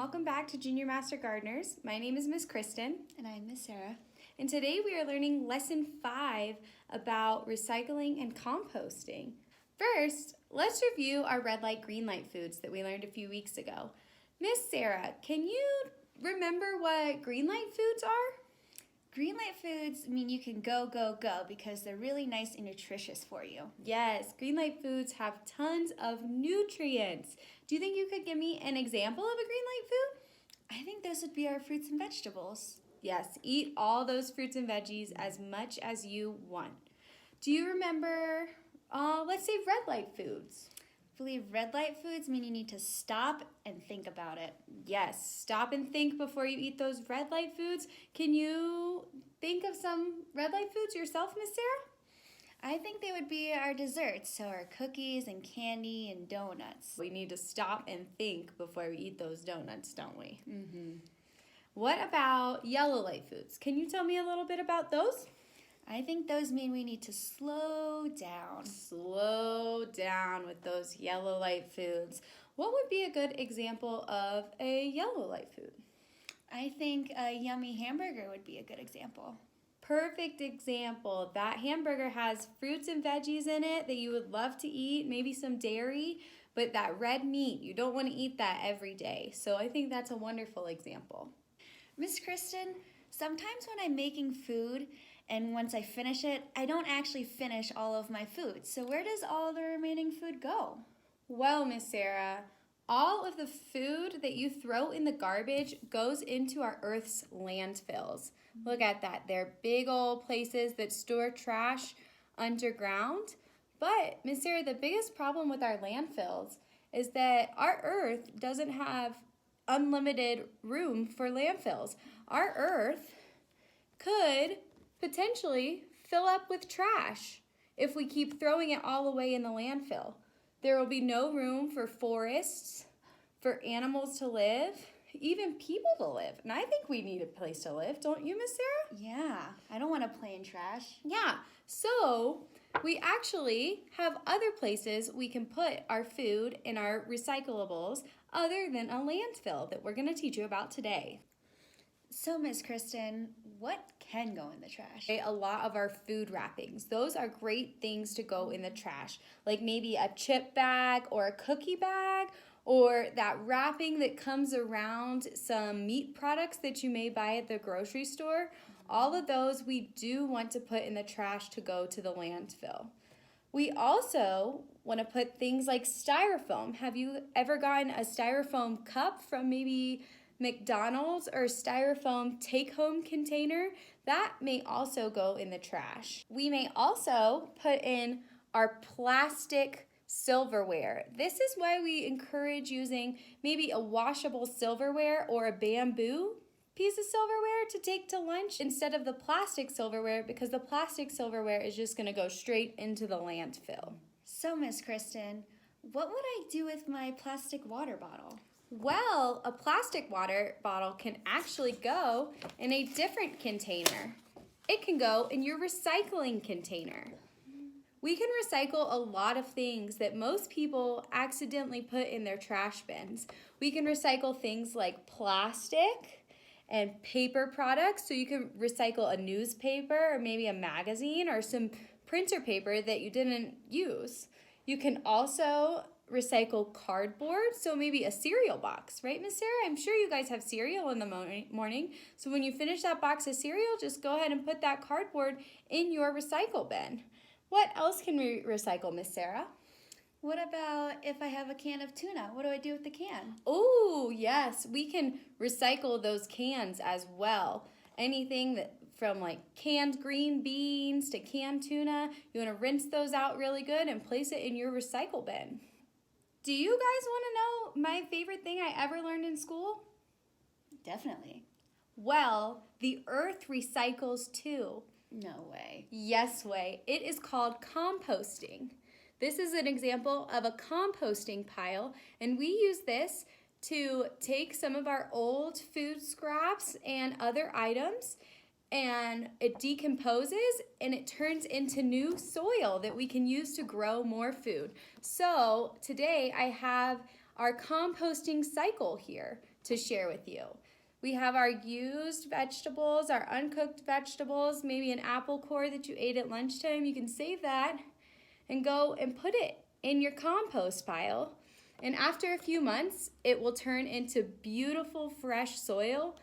welcome back to Junior Master Gardeners. My name is Ms Kristin. And I'm Ms Sarah. And today we are learning Lesson 5 about recycling and composting. First, let's review our red light, green light foods that we learned a few weeks ago. Ms Sarah, can you remember what green light foods are? Green light foods mean you can go because they're really nice and nutritious for you. Yes, green light foods have tons of nutrients. Do you think you could give me an example of a green light food? I think those would be our fruits and vegetables. Yes, eat all those fruits and veggies as much as you want. Do you remember, let's say red light foods? I believe red light foods mean you need to stop and think about it. Yes, stop and think before you eat those red light foods. Can you think of some red light foods yourself, Miss Sarah? I think they would be our desserts, so our cookies and candy and donuts. We need to stop and think before we eat those donuts, don't we? Mm-hmm. What about yellow light foods? Can you tell me a little bit about those? I think those mean we need to slow down. Slow down with those yellow light foods. What would be a good example of a yellow light food? I think a yummy hamburger would be a good example. Perfect example. That hamburger has fruits and veggies in it that you would love to eat, maybe some dairy, but that red meat, you don't want to eat that every day. So I think that's a wonderful example. Ms. Kristin, sometimes when I'm making food and once I finish it, I don't actually finish all of my food. So where does all the remaining food go? Well, Miss Sarah, all of the food that you throw in the garbage goes into our Earth's landfills. Look at that. They're big old places that store trash underground. But, Miss Sarah, the biggest problem with our landfills is that our Earth doesn't have unlimited room for landfills. Our Earth could potentially fill up with trash if we keep throwing it all away in the landfill. There will be no room for forests, for animals to live, even people to live. And I think we need a place to live, don't you, Miss Sarah? Yeah, I don't want to play in trash. Yeah, so we actually have other places we can put our food and our recyclables other than a landfill that we're going to teach you about today. So, Ms. Kristin, what can go in the trash? A lot of our food wrappings. Those are great things to go in the trash, like maybe a chip bag or a cookie bag, or that wrapping that comes around some meat products that you may buy at the grocery store. All of those we do want to put in the trash to go to the landfill. We also want to put things like styrofoam. Have you ever gotten a styrofoam cup from maybe McDonald's or styrofoam take-home container? That may also go in the trash. We may also put in our plastic silverware. This is why we encourage using maybe a washable silverware or a bamboo piece of silverware to take to lunch instead of the plastic silverware, because the plastic silverware is just going to go straight into the landfill. So, Ms. Kristin, what would I do with my plastic water bottle? Well, a plastic water bottle can actually go in a different container. It can go in your recycling container. We can recycle a lot of things that most people accidentally put in their trash bins. We can recycle things like plastic and paper products, so you can recycle a newspaper or maybe a magazine or some printer paper that you didn't use. You can also recycle cardboard, so maybe a cereal box, right, Miss Sarah? I'm sure you guys have cereal in the morning, so when you finish that box of cereal, just go ahead and put that cardboard in your recycle bin. What else can we recycle, Miss Sarah? What about if I have a can of tuna? What do I do with the can? Oh, yes, we can recycle those cans as well. Anything that from like canned green beans to canned tuna, you want to rinse those out really good and place it in your recycle bin. Do you guys want to know my favorite thing I ever learned in school? Definitely. Well, the earth recycles too. No way. Yes way. It is called composting. This is an example of a composting pile, and we use this to take some of our old food scraps and other items, and it decomposes and it turns into new soil that we can use to grow more food. So today I have our composting cycle here. to share with you. We have our used vegetables, our uncooked vegetables, maybe an apple core that you ate at lunchtime. You can save that and go and put it in your compost pile. And after a few months, it will turn into beautiful fresh soil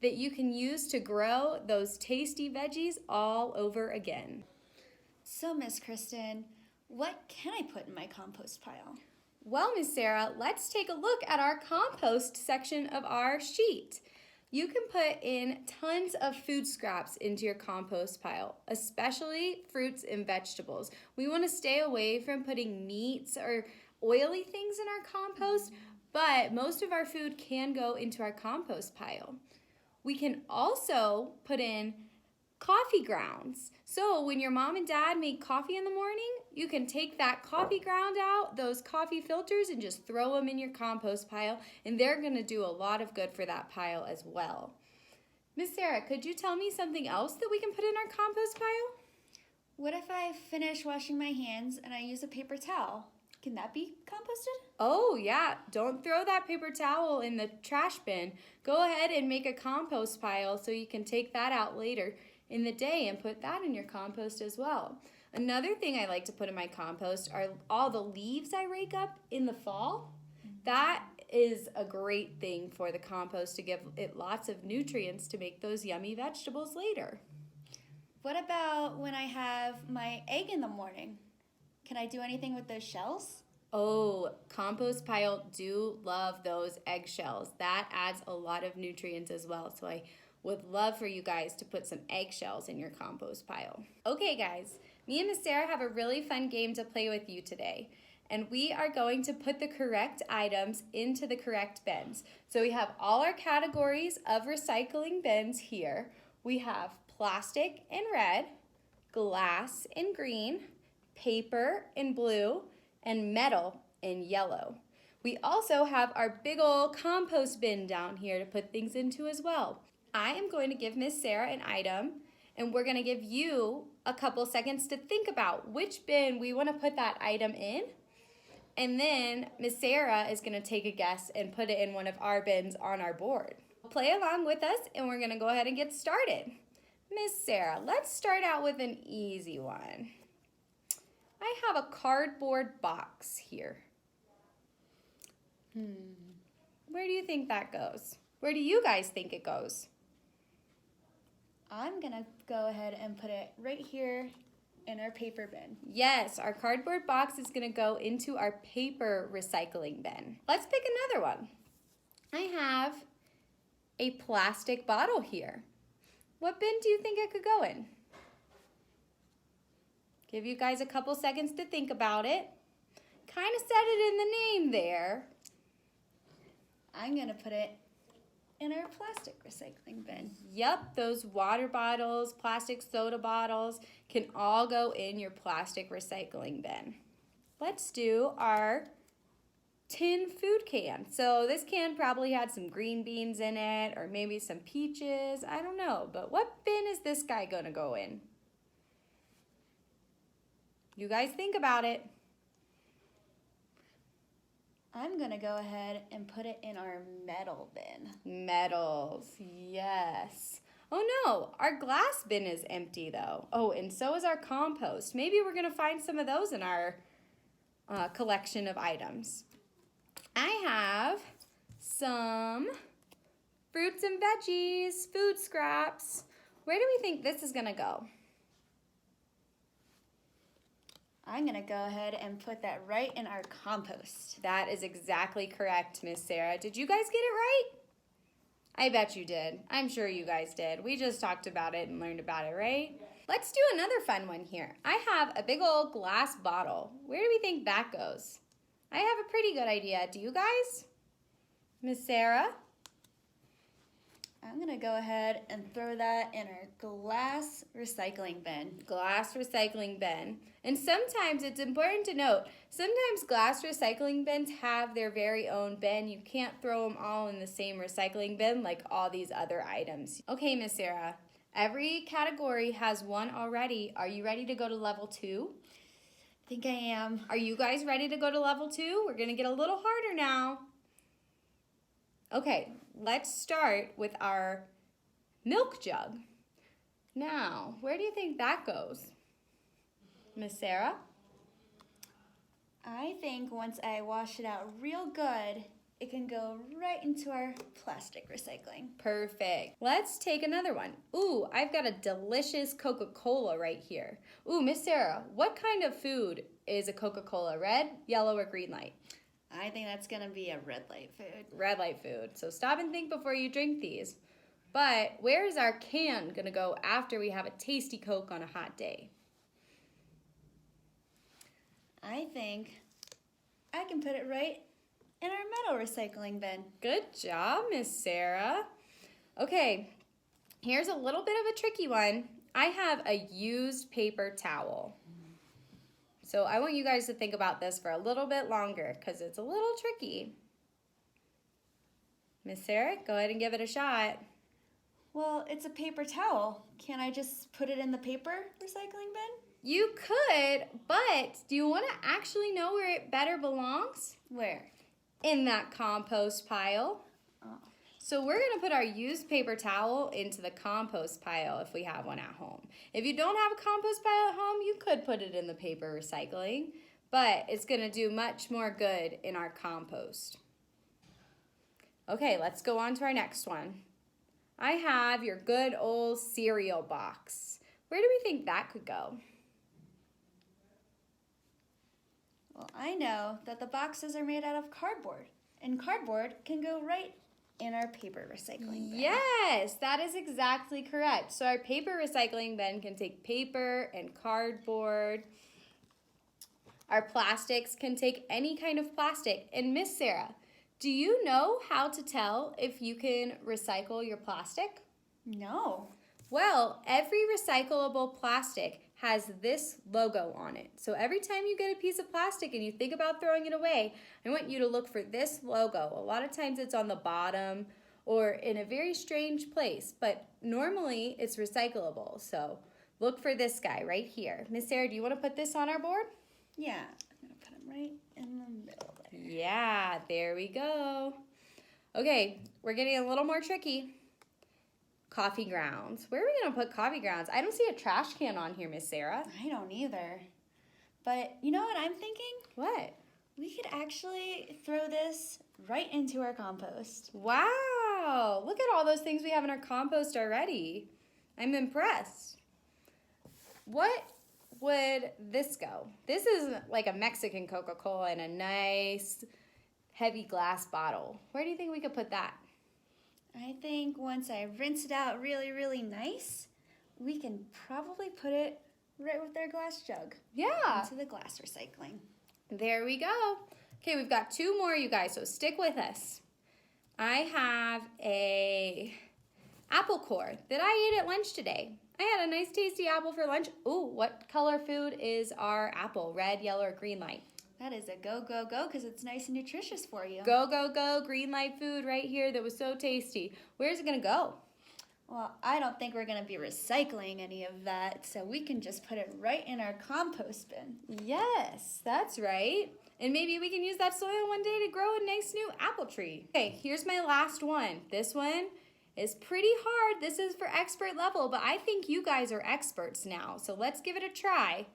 that you can use to grow those tasty veggies all over again. So, Ms. Kristin, what can I put in my compost pile? Well, Miss Sarah, let's take a look at our compost section of our sheet. You can put in tons of food scraps into your compost pile, especially fruits and vegetables. We want to stay away from putting meats or oily things in our compost, but most of our food can go into our compost pile. We can also put in coffee grounds. So when your mom and dad make coffee in the morning, you can take that coffee ground out, those coffee filters, and just throw them in your compost pile, and they're going to do a lot of good for that pile as well. Miss Sarah, could you tell me something else that we can put in our compost pile? What if I finish washing my hands and I use a paper towel? Can that be composted? Oh, yeah. Don't throw that paper towel in the trash bin. Go ahead and make a compost pile so you can take that out later in the day and put that in your compost as well. Another thing I like to put in my compost are all the leaves I rake up in the fall. That is a great thing for the compost to give it lots of nutrients to make those yummy vegetables later. What about when I have my egg in the morning? Can I do anything with those shells? Oh, compost pile do love those eggshells. That adds a lot of nutrients as well. So I would love for you guys to put some eggshells in your compost pile. Okay, guys, me and Miss Sarah have a really fun game to play with you today. And we are going to put the correct items into the correct bins. So we have all our categories of recycling bins here. We have plastic in red, glass in green, paper in blue, and metal in yellow. We also have our big old compost bin down here to put things into as well. I am going to give Miss Sarah an item, and we're going to give you a couple seconds to think about which bin we want to put that item in. And then Miss Sarah is going to take a guess and put it in one of our bins on our board. Play along with us, and we're going to go ahead and get started. Miss Sarah, let's start out with an easy one. I have a cardboard box here. Where do you think that goes? Where do you guys think it goes? I'm gonna go ahead and put it right here in our paper bin. Yes, our cardboard box is gonna go into our paper recycling bin. Let's pick another one. I have a plastic bottle here. What bin do you think it could go in? Give you guys a couple seconds to think about it. Kind of said it in the name there. I'm gonna put it in our plastic recycling bin. Yep, those water bottles, plastic soda bottles can all go in your plastic recycling bin. Let's do our tin food can. So this can probably had some green beans in it or maybe some peaches. I don't know, but what bin is this guy gonna go in? You guys think about it. I'm gonna go ahead and put it in our metal bin. Metals, yes. Oh no, our glass bin is empty though. Oh, and so is our compost. Maybe we're gonna find some of those in our collection of items. I have some fruits and veggies, food scraps. Where do we think this is gonna go? I'm gonna go ahead and put that right in our compost. That is exactly correct, Miss Sarah. Did you guys get it right? I bet you did. I'm sure you guys did. We just talked about it and learned about it, right? Let's do another fun one here. I have a big old glass bottle. Where do we think that goes? I have a pretty good idea. Do you guys? Miss Sarah? I'm gonna go ahead and throw that in our glass recycling bin. Glass recycling bin. And sometimes it's important to note, sometimes glass recycling bins have their very own bin. You can't throw them all in the same recycling bin like all these other items. Okay, Miss Sarah, every category has one already. Are you ready to go to level 2? I think I am. Are you guys ready to go to level 2? We're gonna get a little harder now. Okay, let's start with our milk jug. Now, where do you think that goes? Miss Sarah? I think once I wash it out real good, it can go right into our plastic recycling. Perfect. Let's take another one. Ooh, I've got a delicious Coca-Cola right here. Ooh, Miss Sarah, what kind of food is a Coca-Cola? Red, yellow, or green light? I think that's going to be a red light food. Red light food. So stop and think before you drink these. But where is our can going to go after we have a tasty Coke on a hot day? I think I can put it right in our metal recycling bin. Good job, Miss Sarah. Okay, here's a little bit of a tricky one. I have a used paper towel. So I want you guys to think about this for a little bit longer because it's a little tricky. Miss Sarah, go ahead and give it a shot. Well, it's a paper towel. Can't I just put it in the paper recycling bin? You could, but do you want to actually know where it better belongs? Where? In that compost pile. Oh. So we're going to put our used paper towel into the compost pile if we have one at home. If you don't have a compost pile at home, you could put it in the paper recycling, but it's going to do much more good in our compost. Okay, let's go on to our next one. I have your good old cereal box. Where do we think that could go? Well, I know that the boxes are made out of cardboard, and cardboard can go right in our paper recycling bin. Yes, that is exactly correct. So our paper recycling bin can take paper and cardboard. Our plastics can take any kind of plastic. And Miss Sarah, do you know how to tell if you can recycle your plastic? No. Well, every recyclable plastic has this logo on it. So every time you get a piece of plastic and you think about throwing it away, I want you to look for this logo. A lot of times it's on the bottom or in a very strange place, but normally it's recyclable. So look for this guy right here. Miss Sarah, do you want to put this on our board? Yeah, I'm going to put him right in the middle there. Yeah, there we go. Okay, we're getting a little more tricky. Coffee grounds. Where are we going to put coffee grounds? I don't see a trash can on here, Miss Sarah. I don't either. But you know what I'm thinking? What? We could actually throw this right into our compost. Wow, look at all those things we have in our compost already. I'm impressed. What would this go? This is like a Mexican Coca-Cola in a nice heavy glass bottle. Where do you think we could put that? I think once I rinse it out really, really nice, we can probably put it right with our glass jug. Yeah. Into the glass recycling. There we go. Okay, we've got two more, you guys, so stick with us. I have a apple core that I ate at lunch today. I had a nice tasty apple for lunch. Ooh, what color food is our apple? Red, yellow, or green light? That is a go, go, go, because it's nice and nutritious for you. Go, go, go, green light food right here that was so tasty. Where's it gonna go? Well, I don't think we're gonna be recycling any of that, so we can just put it right in our compost bin. Yes, that's right. And maybe we can use that soil one day to grow a nice new apple tree. Okay, here's my last one. This one is pretty hard. This is for expert level, but I think you guys are experts now, so let's give it a try.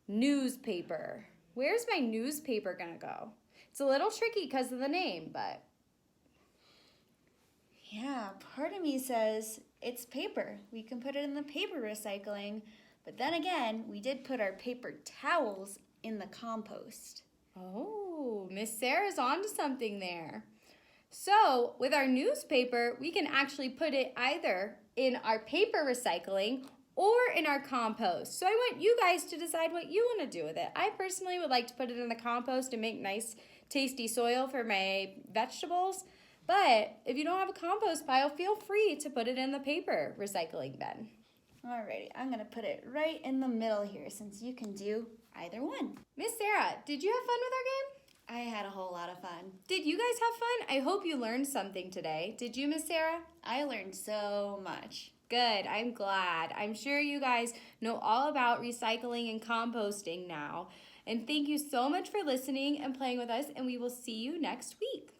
Newspaper. Where's my newspaper gonna go? It's a little tricky because of the name, but... Yeah, part of me says it's paper. We can put it in the paper recycling. But then again, we did put our paper towels in the compost. Oh, Miss Sarah's onto something there. So, with our newspaper, we can actually put it either in our paper recycling or in our compost. So I want you guys to decide what you want to do with it. I personally would like to put it in the compost and make nice, tasty soil for my vegetables. But if you don't have a compost pile, feel free to put it in the paper recycling bin. Alrighty, I'm gonna put it right in the middle here since you can do either one. Miss Sarah, did you have fun with our game? I had a whole lot of fun. Did you guys have fun? I hope you learned something today. Did you, Miss Sarah? I learned so much. Good, I'm glad. I'm sure you guys know all about recycling and composting now. And thank you so much for listening and playing with us, and we will see you next week.